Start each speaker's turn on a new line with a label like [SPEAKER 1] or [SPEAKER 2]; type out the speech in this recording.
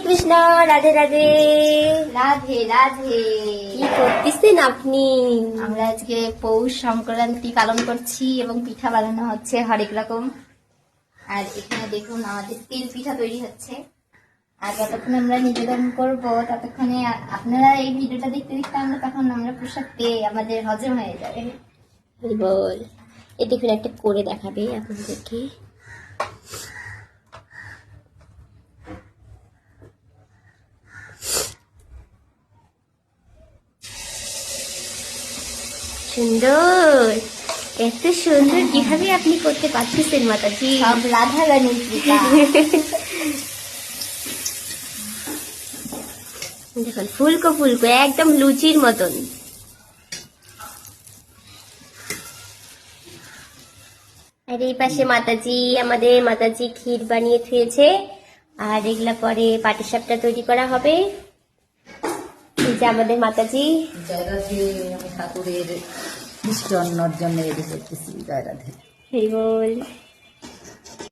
[SPEAKER 1] কৃষ্ণ, রাধে রাধে।
[SPEAKER 2] রাধে রাধে।
[SPEAKER 1] কি করতেছেন আপনি?
[SPEAKER 2] আমরা আজকে পৌষ সংক্রান্তি পালন করছি এবং পিঠা বানানো হচ্ছে হরেক রকম। আর এখানে দেখুন আমাদের তিল পিঠা তৈরি হচ্ছে। আর যতক্ষণ আমরা নিবেদন করব ততক্ষণে আপনারা এই ভিডিওটা দেখতে দেখতে আমরা প্রসাদ পেয়ে আমাদের হজম হয়ে যাবে।
[SPEAKER 1] বল, এ দেখুন একটা করে দেখাবে আপনাদেরকে। সুন্দর, এত সুন্দর কিভাবে আপনি করতে পারতেছেন মাতাজি?
[SPEAKER 2] সব রাধা রানীর কৃপা।
[SPEAKER 1] দেখুন ফুলকো ফুলকো একদম লুচির মতন। আর এই পাশে মাতাজি, আমাদের মাতাজি ক্ষীর বানিয়ে থুয়েছে। আর এগুলা পরে পাটিসাপটা তৈরি করা হবে। এই যে আমাদের মাতাজি।
[SPEAKER 3] জয় রাধে। আমি ঠাকুরের মিষ্টি অন্নর জন্য রেডি করতেছি। জয় রাধে।
[SPEAKER 1] হরি বল।